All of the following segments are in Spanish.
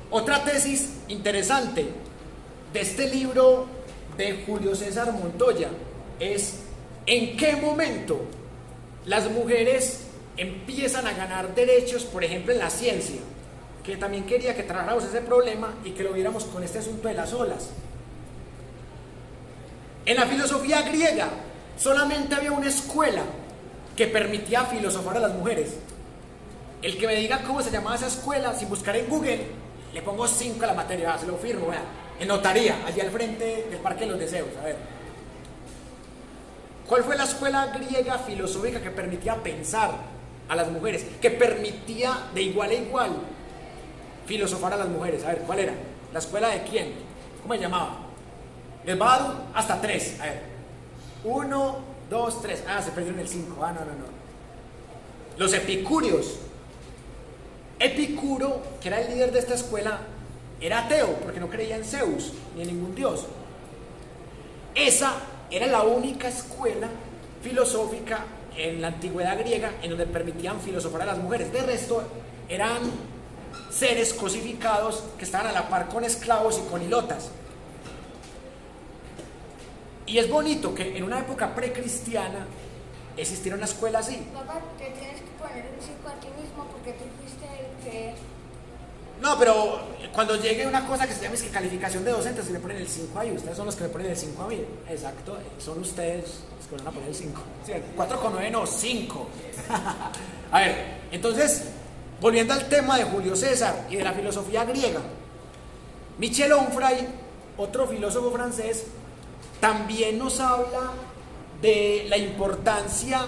Otra tesis interesante de este libro de Julio César Montoya es en qué momento las mujeres empiezan a ganar derechos, por ejemplo en la ciencia, que también quería que trabajáramos ese problema y que lo viéramos con este asunto de las olas. En la filosofía griega solamente había una escuela que permitía filosofar a las mujeres. El que me diga cómo se llamaba esa escuela, sin buscar en Google, le pongo 5 a la materia, se lo firmo, vea, en notaría, allí al frente del Parque de los Deseos. A ver, ¿cuál fue la escuela griega filosófica que permitía pensar a las mujeres? Que permitía de igual a igual filosofar a las mujeres. A ver, ¿cuál era? ¿La escuela de quién? ¿Cómo se llamaba? Les va a dar hasta 3. A ver, 1, 2, 3. Ah, se perdieron el 5. Ah, no. Los epicúreos. Epicuro, que era el líder de esta escuela, era ateo porque no creía en Zeus ni en ningún dios. Esa era la única escuela filosófica en la antigüedad griega en donde permitían filosofar a las mujeres. De resto eran seres cosificados que estaban a la par con esclavos y con hilotas. Y es bonito que en una época precristiana existiera una escuela así. Papá, te tienes que poner un 5 a ti mismo porque tú fuiste el que... No, pero cuando llegue una cosa que se llama es que calificación de docentes, se le ponen el 5 ahí. Ustedes son los que me ponen el 5 a mí. Exacto, son ustedes los que me van a poner el 5. Sí, 4,9 no, 5. A ver, entonces, volviendo al tema de Julio César y de la filosofía griega, Michel Onfray, otro filósofo francés, también nos habla de la importancia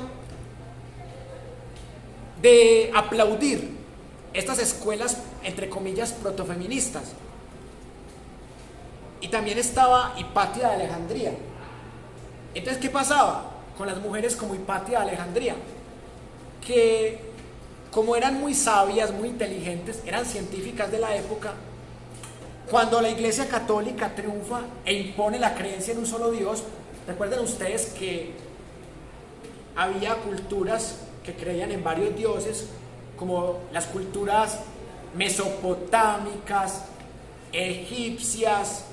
de aplaudir estas escuelas, entre comillas, protofeministas. Y también estaba Hipatia de Alejandría. Entonces, ¿qué pasaba con las mujeres como Hipatia de Alejandría? Que como eran muy sabias, muy inteligentes, eran científicas de la época, cuando la Iglesia Católica triunfa e impone la creencia en un solo Dios, recuerden ustedes que había culturas que creían en varios dioses, como las culturas mesopotámicas, egipcias,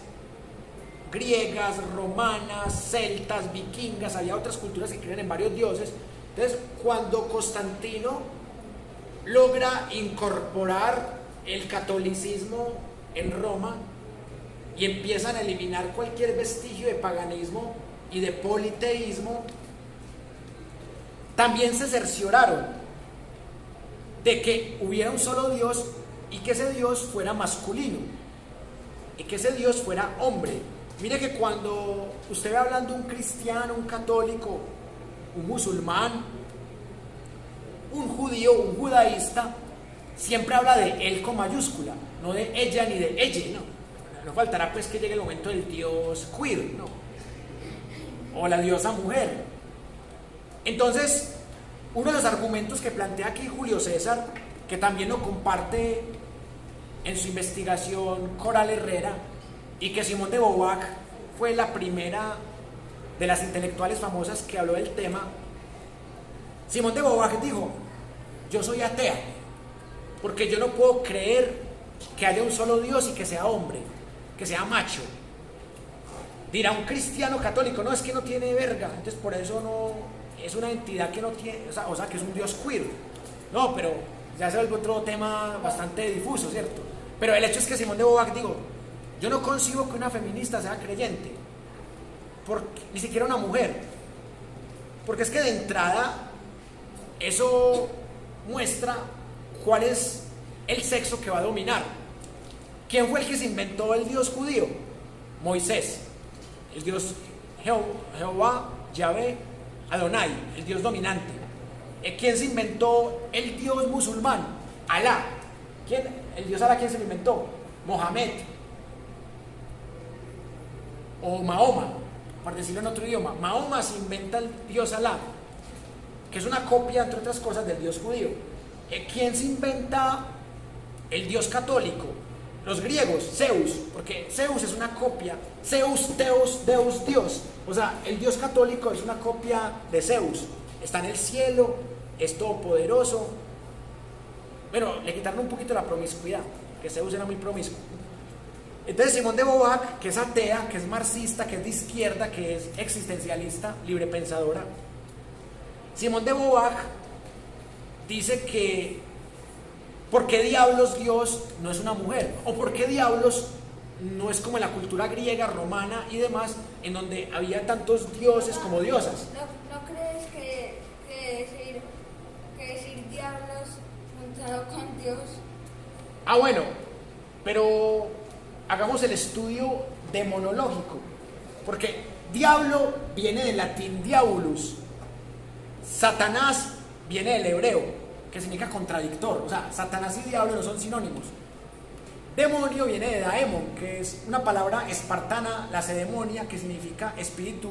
griegas, romanas, celtas, vikingas. Había otras culturas que creían en varios dioses. Entonces, cuando Constantino logra incorporar el catolicismo en Roma y empiezan a eliminar cualquier vestigio de paganismo y de politeísmo, también se cercioraron de que hubiera un solo Dios y que ese Dios fuera masculino y que ese Dios fuera hombre. Mire que cuando usted ve hablando un cristiano, un católico, un musulmán, un judío, un judaísta, siempre habla de él con mayúscula, no de ella ni de ella, no faltará pues que llegue el momento del dios queer, no, o la diosa mujer. Entonces, uno de los argumentos que plantea aquí Julio César, que también lo comparte en su investigación Coral Herrera, y que Simone de Beauvoir fue la primera de las intelectuales famosas que habló del tema. Simone de Beauvoir dijo: yo soy atea, porque yo no puedo creer que haya un solo Dios y que sea hombre, que sea macho. Dirá un cristiano católico: no, es que no tiene verga, entonces por eso no, es una entidad que no tiene, o sea que es un Dios queer. No, pero ya se vuelve otro tema bastante difuso, ¿cierto? Pero el hecho es que Simone de Beauvoir dijo: yo no concibo que una feminista sea creyente, ni siquiera una mujer, porque es que de entrada eso muestra cuál es el sexo que va a dominar. ¿Quién fue el que se inventó el Dios judío? Moisés. El Dios Jehová, Yahvé, Adonai, el Dios dominante. ¿Quién se inventó el Dios musulmán? Alá. ¿El Dios Alá quién se lo inventó? Mohamed. O Mahoma, por decirlo en otro idioma. Mahoma se inventa el Dios Alá, que es una copia, entre otras cosas, del Dios judío. ¿Quién se inventa el Dios católico? Los griegos, Zeus, porque Zeus es una copia. Zeus, Teos, Deus, Dios. O sea, el Dios católico es una copia de Zeus. Está en el cielo, es todopoderoso. Bueno, le quitaron un poquito la promiscuidad, que Zeus era muy promiscuo. Entonces Simone de Beauvoir, que es atea, que es marxista, que es de izquierda, que es existencialista, librepensadora, Simone de Beauvoir dice que ¿por qué diablos Dios no es una mujer? ¿O por qué diablos no es como en la cultura griega, romana y demás, en donde había tantos dioses como diosas? ¿No crees que decir diablos juntado con Dios? Ah, bueno, pero hagamos el estudio demonológico, porque diablo viene del latín diabolus, Satanás viene del hebreo, que significa contradictor, o sea, Satanás y diablo no son sinónimos. Demonio viene de daemon, que es una palabra espartana, lacedemonia, que significa espíritu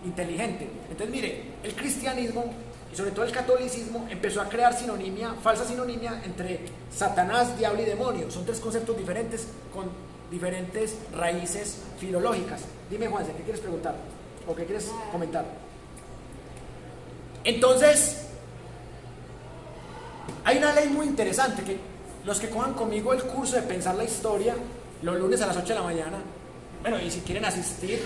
inteligente. Entonces, mire, el cristianismo y sobre todo el catolicismo empezó a crear sinonimia, falsa sinonimia entre Satanás, diablo y demonio. Son tres conceptos diferentes con diferentes raíces filológicas. Dime, Juanse, ¿qué quieres preguntar? ¿O qué quieres comentar? Entonces, hay una ley muy interesante que los que cojan conmigo el curso de pensar la historia, los lunes a las 8 de la mañana, bueno, y si quieren asistir,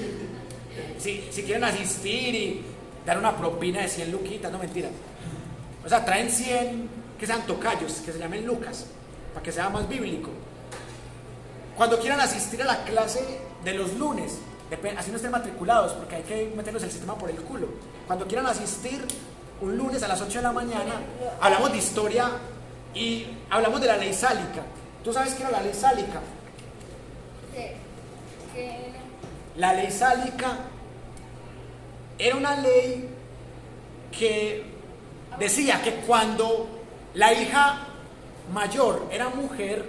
si quieren asistir y dar una propina de 100 luquitas, no mentira. O sea, traen 100 que sean tocayos, que se llamen Lucas, para que sea más bíblico. Cuando quieran asistir a la clase de los lunes, así no estén matriculados, porque hay que meterlos el sistema por el culo. Cuando quieran asistir un lunes a las 8 de la mañana, hablamos de historia y hablamos de la ley sálica. ¿Tú sabes qué era la ley sálica? ¿Qué? La ley sálica era una ley que decía que cuando la hija mayor era mujer,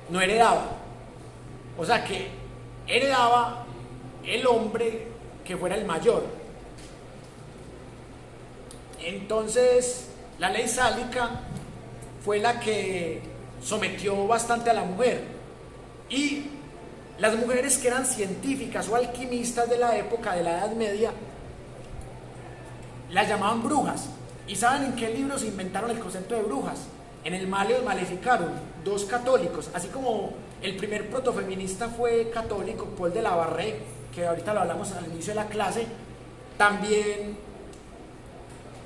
no heredaba. O sea que heredaba el hombre que fuera el mayor. Entonces, la ley sálica fue la que sometió bastante a la mujer. Y las mujeres que eran científicas o alquimistas de la época de la Edad Media las llamaban brujas. ¿Y saben en qué libro se inventaron el concepto de brujas? En el Maleus Maleficarum, dos católicos. Así como el primer protofeminista fue católico, Paul de la Barre, que ahorita lo hablamos al inicio de la clase, también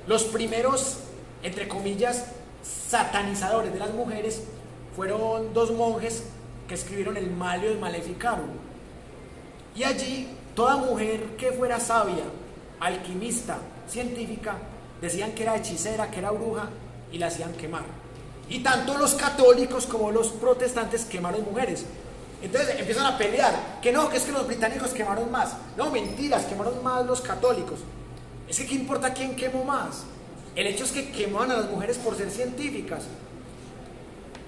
los primeros, entre comillas, satanizadores de las mujeres fueron dos monjes que escribieron el Maleus Maleficarum. Y allí toda mujer que fuera sabia, alquimista, científica, decían que era hechicera, que era bruja y la hacían quemar. Y tanto los católicos como los protestantes quemaron mujeres. Entonces empiezan a pelear, que no, que es que los británicos quemaron más. No, mentiras, quemaron más los católicos. Es que ¿qué importa quién quemó más? El hecho es que quemaban a las mujeres por ser científicas.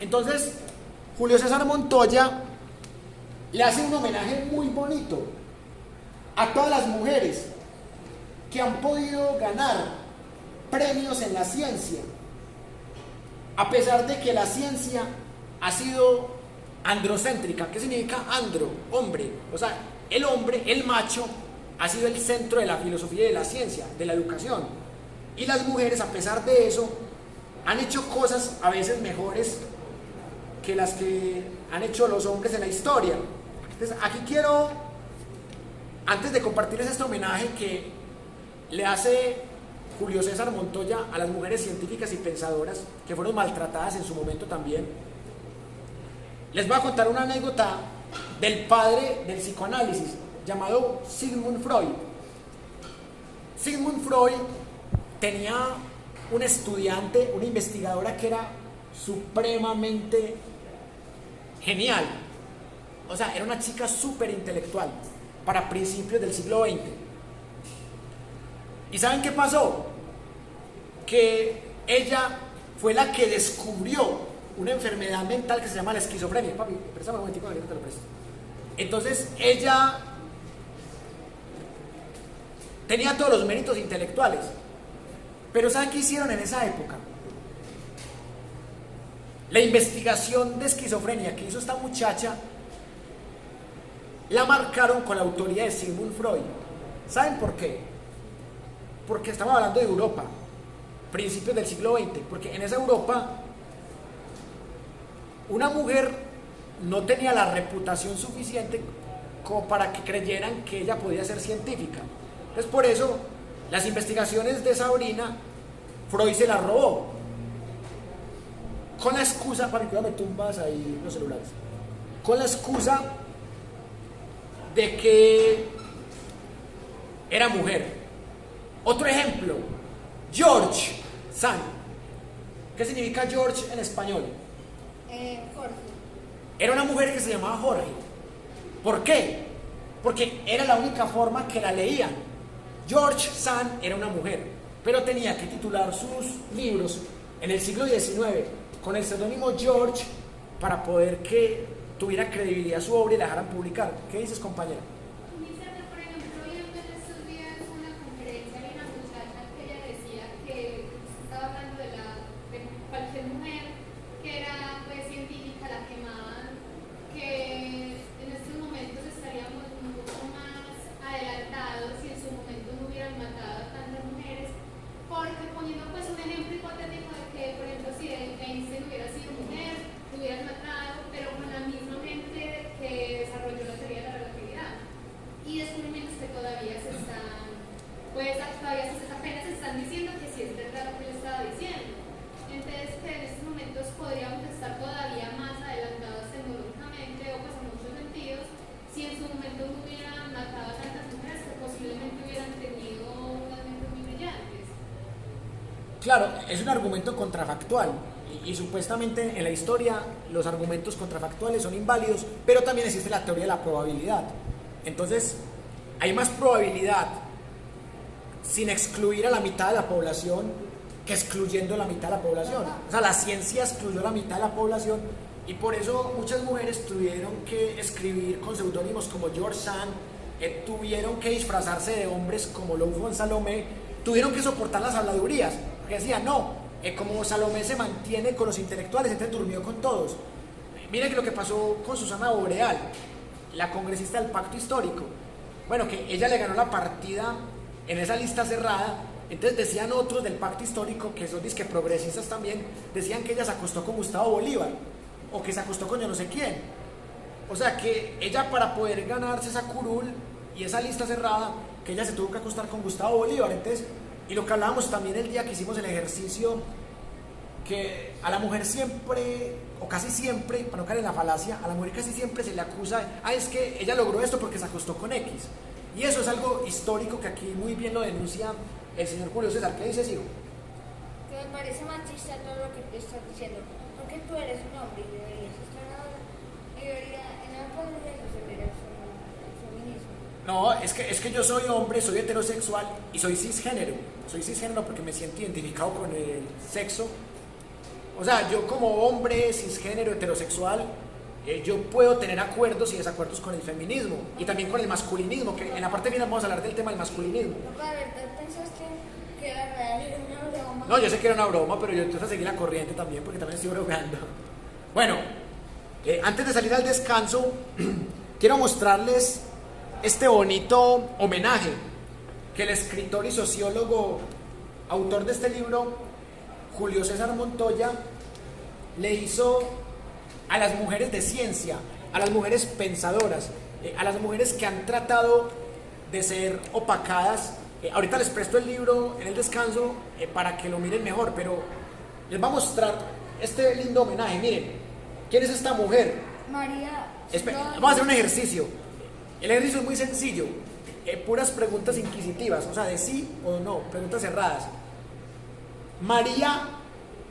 Entonces, Julio César Montoya le hace un homenaje muy bonito a todas las mujeres que han podido ganar premios en la ciencia, a pesar de que la ciencia ha sido androcéntrica. ¿Qué significa andro? Hombre. O sea, el hombre, el macho, ha sido el centro de la filosofía y de la ciencia, de la educación. Y las mujeres, a pesar de eso, han hecho cosas a veces mejores que las que han hecho los hombres en la historia. Entonces, aquí quiero, antes de compartirles este homenaje que le hace Julio César Montoya a las mujeres científicas y pensadoras que fueron maltratadas en su momento también, les voy a contar una anécdota del padre del psicoanálisis llamado Sigmund Freud. Sigmund Freud tenía una estudiante, una investigadora que era supremamente genial. O sea, era una chica súper intelectual para principios del siglo XX. ¿Y saben qué pasó? Que ella fue la que descubrió una enfermedad mental que se llama la esquizofrenia. Papi, préstame un momentico, que no te lo presto. Entonces ella tenía todos los méritos intelectuales. Pero ¿saben qué hicieron en esa época? La investigación de esquizofrenia que hizo esta muchacha la marcaron con la autoría de Sigmund Freud. ¿Saben por qué? Porque estamos hablando de Europa, principios del siglo XX, porque en esa Europa una mujer no tenía la reputación suficiente como para que creyeran que ella podía ser científica. Entonces por eso las investigaciones de Sabrina, Freud se las robó. Con la excusa, para que me tumbas ahí los celulares, con la excusa de que era mujer. Otro ejemplo, George Sand. ¿Qué significa George en español? Jorge. Era una mujer que se llamaba Jorge. ¿Por qué? Porque era la única forma que la leían. George Sand era una mujer, pero tenía que titular sus libros en el siglo XIX con el seudónimo George para poder que tuviera credibilidad su obra y la dejaran publicar. ¿Qué dices, compañera? Dice que, por ejemplo, viendo en estos días una conferencia de una muchacha que ella decía que estaba hablando de cualquier mujer que era pues científica, la quemaban, que en estos momentos estaríamos mucho más adelantados si en su momento no hubieran matado a tantas mujeres, porque poniendo pues un ejemplo hipotético de que, por ejemplo, si Einstein hubiera sido mujer, lo hubieran matado, pero con la misma mente que desarrolló la teoría de la relatividad. Y descubrimientos que todavía se están, pues todavía apenas se están diciendo que sí es verdad lo que le estaba diciendo. Entonces que en estos momentos podríamos estar todavía más adelantados tecnológicamente o pues en muchos sentidos si en su momento no hubieran matado a tantas mujeres que posiblemente hubieran tenido unas mentes muy brillantes. Claro, es un argumento contrafactual y supuestamente en la historia los argumentos contrafactuales son inválidos, pero también existe la teoría de la probabilidad. Entonces, hay más probabilidad sin excluir a la mitad de la población que excluyendo a la mitad de la población. O sea, la ciencia excluyó a la mitad de la población y por eso muchas mujeres tuvieron que escribir con seudónimos como George Sand, tuvieron que disfrazarse de hombres como Lou von Salomé, tuvieron que soportar las habladurías, porque decían, no, como Salomé se mantiene con los intelectuales, entonces durmió con todos. Miren que lo que pasó con Susana Boreal, la congresista del Pacto Histórico. Bueno, que ella le ganó la partida en esa lista cerrada, entonces decían otros del Pacto Histórico, que son disque progresistas también, decían que ella se acostó con Gustavo Bolívar, o que se acostó con yo no sé quién. O sea, que ella para poder ganarse esa curul y esa lista cerrada, que ella se tuvo que acostar con Gustavo Bolívar. Entonces, y lo que hablábamos también el día que hicimos el ejercicio, que a la mujer siempre, o casi siempre, para no caer en la falacia, a la mujer casi siempre se le acusa, es que ella logró esto porque se acostó con X. Y eso es algo histórico que aquí muy bien lo denuncia el señor Julio César. ¿Qué dices, hijo? Que me parece machista todo lo que te estás diciendo. Porque tú eres un hombre y deberías estar ahora. Y no podrías defender el feminismo. No, es que yo soy hombre, soy heterosexual y soy cisgénero. Soy cisgénero porque me siento identificado con el sexo. O sea, yo como hombre cisgénero heterosexual, yo puedo tener acuerdos y desacuerdos con el feminismo y también con el masculinismo, que en la parte final vamos a hablar del tema del masculinismo. Papá, ¿verdad pensaste que la real era una broma? No, yo sé que era una broma, pero yo entonces seguí la corriente también porque también estoy bromeando. Bueno, antes de salir al descanso, quiero mostrarles este bonito homenaje que el escritor y sociólogo, autor de este libro, Julio César Montoya, le hizo a las mujeres de ciencia, a las mujeres pensadoras, a las mujeres que han tratado de ser opacadas. Ahorita les presto el libro en el descanso para que lo miren mejor, pero les voy a mostrar este lindo homenaje. Miren, ¿quién es esta mujer? María. Vamos a hacer un ejercicio. El ejercicio es muy sencillo, puras preguntas inquisitivas, o sea, de sí o no, preguntas cerradas. María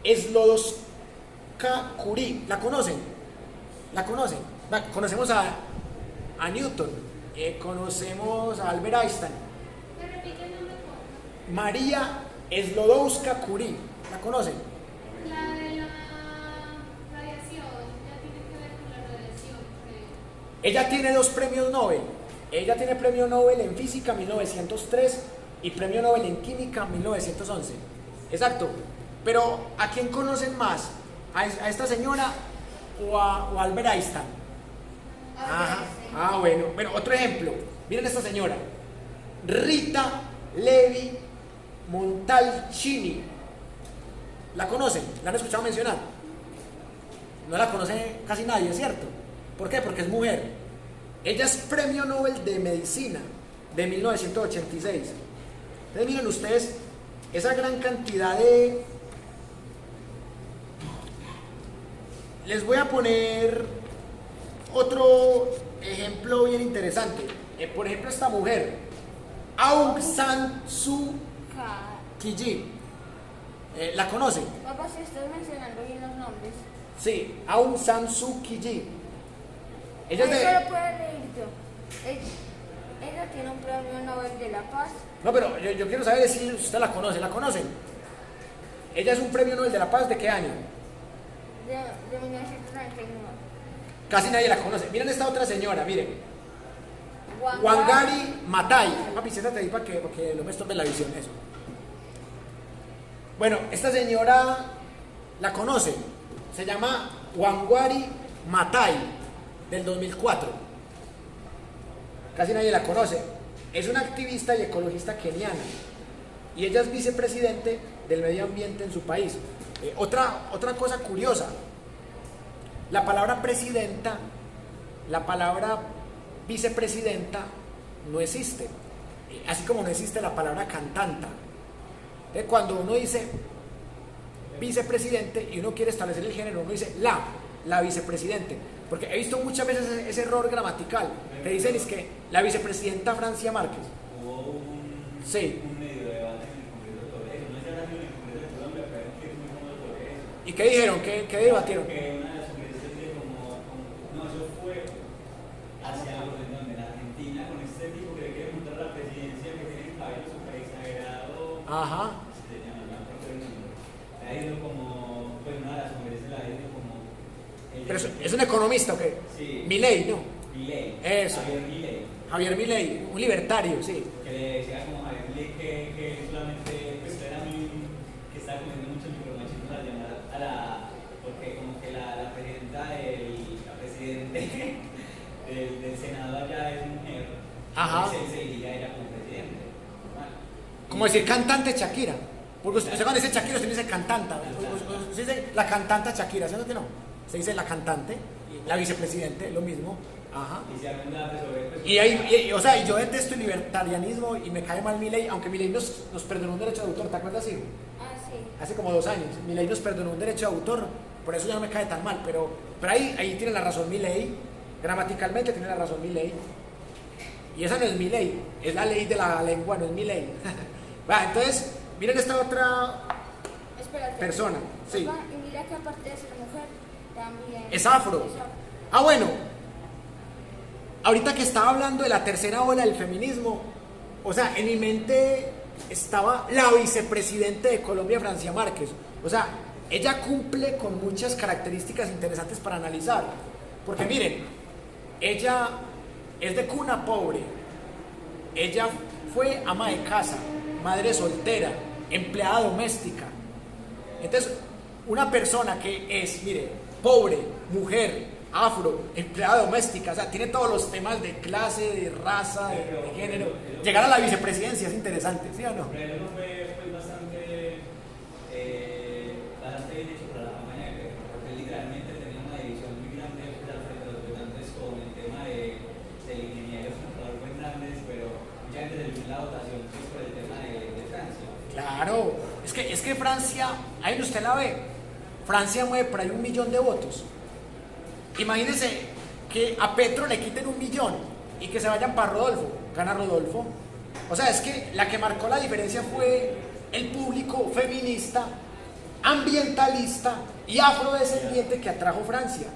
Slodowska Curie, ¿la conocen? ¿La conocen? Conocemos a Newton, conocemos a Albert Einstein. ¿Me repite el nombre, por favor? María Slodowska Curie, ¿la conocen? La de la radiación, ya tiene que ver con la radiación, creo. Ella tiene 2 premios Nobel. Ella tiene premio Nobel en física 1903 y premio Nobel en química 1911. Exacto. Pero ¿a quién conocen más? ¿A esta señora o a Albert Einstein? Ajá. Bueno. Bueno, otro ejemplo. Miren esta señora. Rita Levi Montalcini. ¿La conocen? ¿La han escuchado mencionar? no la conoce casi nadie, ¿cierto? ¿Por qué? Porque es mujer. Ella es Premio Nobel de Medicina de 1986. Entonces miren ustedes esa gran cantidad de... Les voy a poner otro ejemplo bien interesante. Por ejemplo, esta mujer, Aung San Suu Kyi. ¿La conocen? Papá, si estás mencionando bien los nombres. Sí, Aung San Suu Kyi. Ella es Eso de... lo puedo leer yo. Ella tiene un premio Nobel de la Paz. No, pero yo quiero saber si usted la conoce. ¿La conocen? Ella es un premio Nobel de la Paz, ¿de qué año? De 1939. Casi nadie la conoce. Miren esta otra señora, miren. Wangari Maathai. Papi, siéntate ahí para que no me estorbe la visión, eso. Bueno, esta señora la conocen. Se llama Wangari Maathai, del 2004. Casi nadie la conoce. Es una activista y ecologista keniana. Y ella es vicepresidente del medio ambiente en su país. Otra cosa curiosa. La palabra presidenta, la palabra vicepresidenta no existe. Así como no existe la palabra cantanta. Cuando uno dice vicepresidente y uno quiere establecer el género, uno dice la vicepresidente. Porque he visto muchas veces ese error gramatical. Que dicen es que la vicepresidenta Francia Márquez. Hubo Sí. un medio debate en el Congreso sobre eso. No se ha nacido en el Congreso de Colombia, pero es que es muy cómodo sobre eso. ¿Y qué dijeron? ¿Qué debatieron? Que una de las sugerencias de no, eso fue hacia donde en Argentina, con este tipo que le quiere montar la presidencia, que tiene el cabello súper exagerado. Ajá. Se llama, no recuerdo el nombre. Le ha ido como, pues una de las sugerencias le ha ido como. Pero es un economista, ¿o qué? Sí. Milei, ¿no? Milei. Eso. Javier Milei. Javier Milei, un libertario, sí. Que le decía como a Javier Milei que solamente pues era muy, que estaba cometiendo muchos micromachismos al llamar a porque como que la presidenta la presidente del Senado allá es mujer. Ajá. Se diría ella como presidente. Normal. Como decir cantante Shakira. Porque usted cuando dice Shakira, usted dice cantanta. Usted dice la cantanta Shakira, ¿sí o que no? Se dice la cantante, la vicepresidente, lo mismo. Ajá. Y se hace un debate sobre pues, O sea, y yo detesto el libertarianismo y me cae mal Milei, aunque Milei nos perdonó un derecho de autor, ¿te acuerdas, sí? Ah, sí. Hace como 2 años, Milei nos perdonó un derecho de autor, por eso ya no me cae tan mal, pero ahí tiene la razón Milei, gramaticalmente tiene la razón Milei, y esa no es Milei, es la ley de la lengua, no es Milei. Va, entonces, miren esta otra Espérate. persona, sí, Papá, y mira que aparte de ser mujer, también es afro. Ah, bueno, ahorita que estaba hablando de la tercera ola del feminismo, o sea, en mi mente estaba la vicepresidente de Colombia, Francia Márquez. O sea, ella cumple con muchas características interesantes para analizar. Porque miren, ella es de cuna pobre. Ella fue ama de casa, madre soltera, empleada doméstica. Entonces, una persona que es, mire, pobre, mujer, afro, empleada doméstica, o sea, tiene todos los temas de clase, de raza, de género. Llegar a la vicepresidencia es interesante, ¿sí o no? Pero eso fue pues, bastante bien hecho para la campaña de Petro, porque literalmente tenía una división muy grande pues, al frente de los votantes con el tema del ingeniero Salvador Fernández, pero mucha gente se eliminó la votación pues, por el tema de Francia. Claro, es que Francia, ahí usted la ve, Francia mueve por ahí 1 millón de votos. Imagínense que a Petro le quiten 1 millón y que se vayan para Rodolfo, gana Rodolfo. O sea, es que la que marcó la diferencia fue el público feminista, ambientalista y afrodescendiente que atrajo Francia.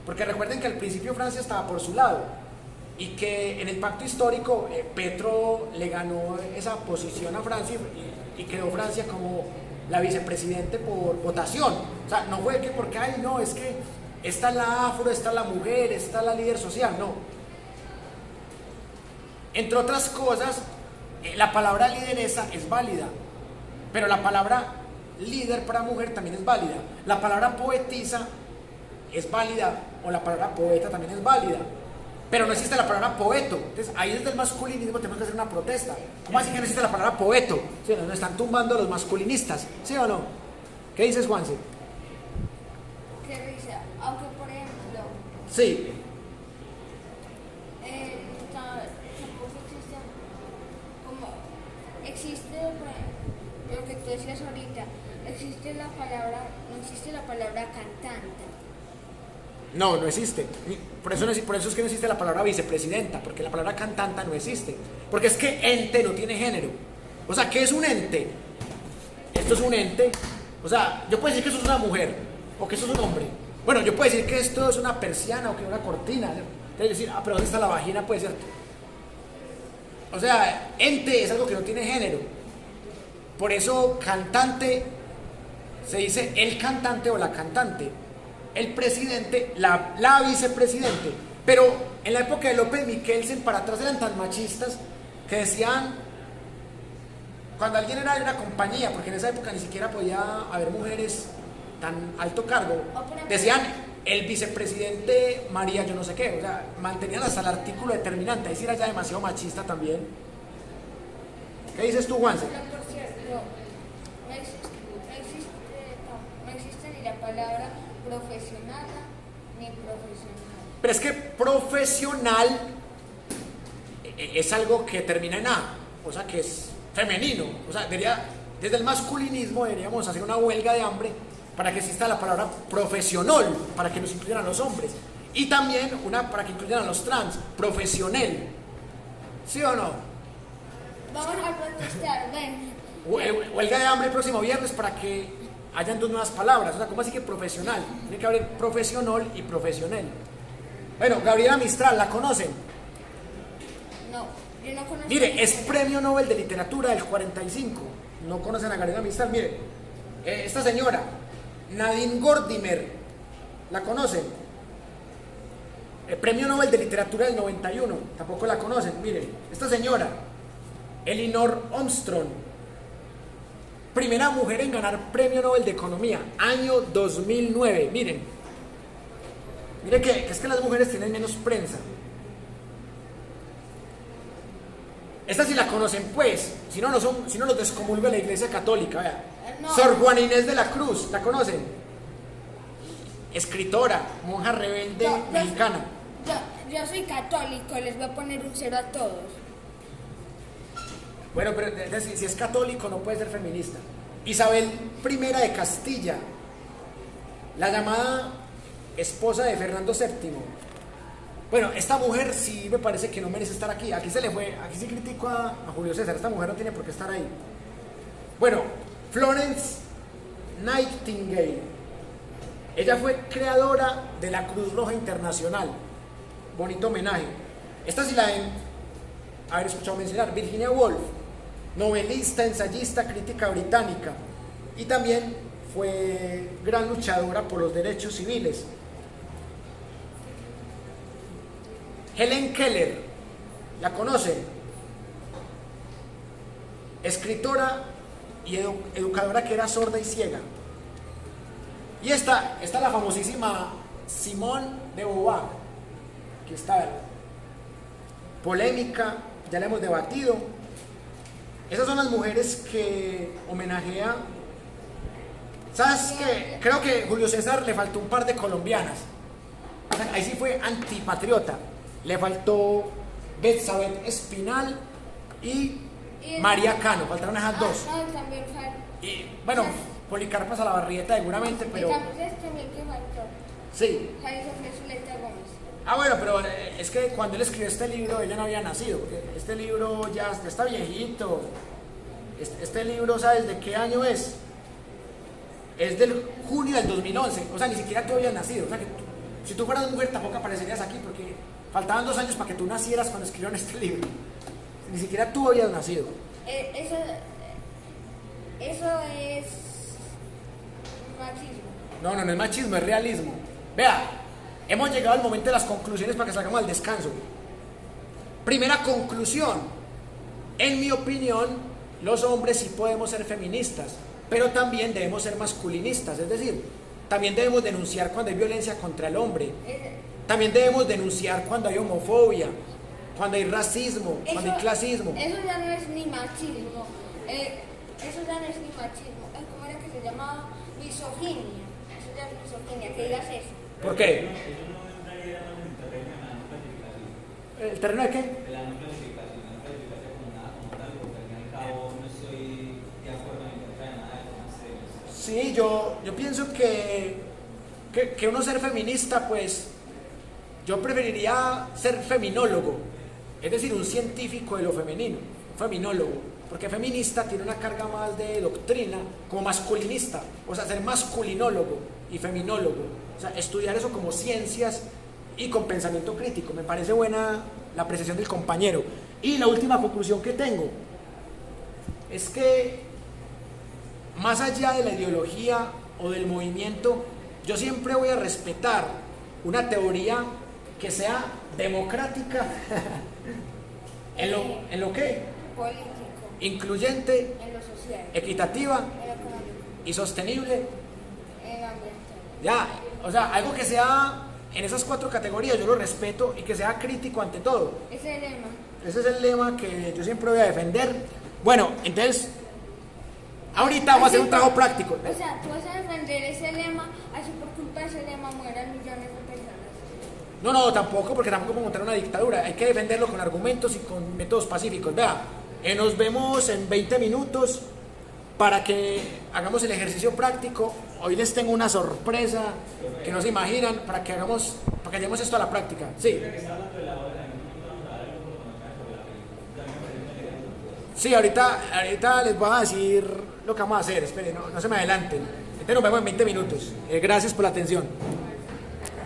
Porque recuerden que al principio Francia estaba por su lado y que en el pacto histórico Petro le ganó esa posición a Francia y quedó Francia como la vicepresidente por votación. O sea, no fue que porque, ay, no, es que esta es la afro, esta es la mujer, esta es la líder social, no. Entre otras cosas, la palabra lideresa es válida, pero la palabra líder para mujer también es válida. La palabra poetisa es válida, o la palabra poeta también es válida, pero no existe la palabra poeto. Entonces, ahí desde el masculinismo tenemos que hacer una protesta. ¿Cómo así que no existe la palabra poeto? ¿Sí? Nos están tumbando los masculinistas, ¿sí o no? ¿Qué dices, Juanse? Qué risa. Aunque Sí, Tampoco existe, como existe, lo que tú decías ahorita, no existe la palabra cantante. no existe. Por eso es que no existe la palabra vicepresidenta, porque la palabra cantanta no existe. Porque es que ente no tiene género. O sea, ¿qué es un ente? Esto es un ente. O sea, yo puedo decir que eso es una mujer, o que eso es un hombre. Bueno, yo puedo decir que esto es una persiana o que es una cortina. Es decir, pero ¿dónde está la vagina? Puede ser. O sea, ente es algo que no tiene género. Por eso cantante se dice el cantante o la cantante. El presidente, la vicepresidente. Pero en la época de López Miquelsen, para atrás eran tan machistas que decían, cuando alguien era de una compañía, porque en esa época ni siquiera podía haber mujeres tan alto cargo, decían el vicepresidente María yo no sé qué, o sea, mantenían hasta el artículo determinante, ahí sí era ya demasiado machista también. ¿Qué dices tú, Juanse? Pero por cierto, no existe ni la palabra profesional ni profesional. Pero es que profesional es algo que termina en A, o sea que es femenino, o sea, desde el masculinismo deberíamos hacer una huelga de hambre para que exista la palabra profesional, para que nos incluyan a los hombres, y también una para que incluyan a los trans, profesional, ¿sí o no? Vamos a protestar, ven. Huelga de hambre el próximo viernes para que hayan dos nuevas palabras, o sea, ¿cómo así que profesional? Tiene que haber profesional y profesional. Bueno, Gabriela Mistral, ¿la conocen? No, yo no conozco. Mire, es premio Nobel de Literatura del 45. No conocen a Gabriela Mistral. Mire, esta señora, Nadine Gordimer, ¿la conocen? El premio Nobel de Literatura del 91. Tampoco la conocen. Mire, esta señora, Elinor Armstrong, primera mujer en ganar premio Nobel de Economía, año 2009. Miren, que es que las mujeres tienen menos prensa. Esta sí la conocen, pues, si no los descomulga la Iglesia Católica, vea. No. Sor Juana Inés de la Cruz, ¿la conocen? Escritora, monja rebelde mexicana. Yo soy católico, les voy a poner un 0 a todos. Bueno, pero si es católico no puede ser feminista. Isabel I de Castilla, la llamada esposa de Fernando VII. Bueno, esta mujer sí me parece que no merece estar aquí. Aquí sí critico a Julio César. Esta mujer no tiene por qué estar ahí. Bueno, Florence Nightingale. Ella fue creadora de la Cruz Roja Internacional. Bonito homenaje. Esta sí la deben haber escuchado mencionar. Virginia Woolf, novelista, ensayista, crítica británica. Y también fue gran luchadora por los derechos civiles. Helen Keller, ¿la conocen? Escritora y educadora que era sorda y ciega. Y esta la famosísima Simone de Beauvoir, que está polémica, ya la hemos debatido. Esas son las mujeres que homenajea. ¿Sabes qué? Creo que Julio César le faltó un par de colombianas. O sea, ahí sí fue antipatriota. Le faltó Betsabé Espinal y María Cano, faltaron esas dos. No, también falta. Y bueno, Policarpa Salabarrieta seguramente, pero... Y también que faltó. Sí. Jaime Sofía Zuleta Gómez. Ah, bueno, pero es que cuando él escribió este libro ella no había nacido, porque este libro ya está viejito. Este libro, ¿sabes de qué año es? Es del junio del 2011, o sea, ni siquiera tú habías nacido. O sea, que si tú fueras mujer tampoco aparecerías aquí, porque faltaban 2 años para que tú nacieras cuando escribieron este libro. Ni siquiera tú habías nacido. Eso es machismo. No es machismo, es realismo. Vea, hemos llegado al momento de las conclusiones para que salgamos al descanso. Primera conclusión. En mi opinión, los hombres sí podemos ser feministas, pero también debemos ser masculinistas. Es decir, también debemos denunciar cuando hay violencia contra el hombre. También debemos denunciar cuando hay homofobia, cuando hay racismo, cuando hay clasismo. Eso ya no es ni machismo. Eso ya no es ni machismo. ¿Cómo era que se llamaba? Misoginia. Eso ya es misoginia, que digas eso. ¿Por qué? Eso no entraría ¿El terreno de qué? de la no clasificación como nada como tal, porque al fin y al cabo no estoy de acuerdo en contra de nada de lo más serios. Sí, yo pienso que uno ser feminista, pues yo preferiría ser feminólogo, es decir, un científico de lo femenino, un feminólogo, porque feminista tiene una carga más de doctrina, como masculinista, o sea, ser masculinólogo y feminólogo, o sea, estudiar eso como ciencias y con pensamiento crítico. Me parece buena la apreciación del compañero. Y la última conclusión que tengo es que más allá de la ideología o del movimiento, yo siempre voy a respetar una teoría que sea democrática en lo que Político, incluyente, en lo social, equitativa en lo económico, y sostenible. en lo ambiental. Ya, o sea, algo que sea en esas 4 categorías, yo lo respeto y que sea crítico ante todo. Ese es el lema. Ese es el lema que yo siempre voy a defender. Bueno, entonces, ahorita vamos a hacer un trabajo práctico. O sea, tú vas a defender ese lema, así por culpa de ese lema mueran millones de personas. No, tampoco, porque tampoco podemos montar una dictadura. Hay que defenderlo con argumentos y con métodos pacíficos. Vea, nos vemos en 20 minutos para que hagamos el ejercicio práctico. Hoy les tengo una sorpresa que no se imaginan para que llevemos esto a la práctica. Sí. Sí, ahorita les voy a decir lo que vamos a hacer. Esperen, no se me adelanten. Entonces nos vemos en 20 minutos. Gracias por la atención.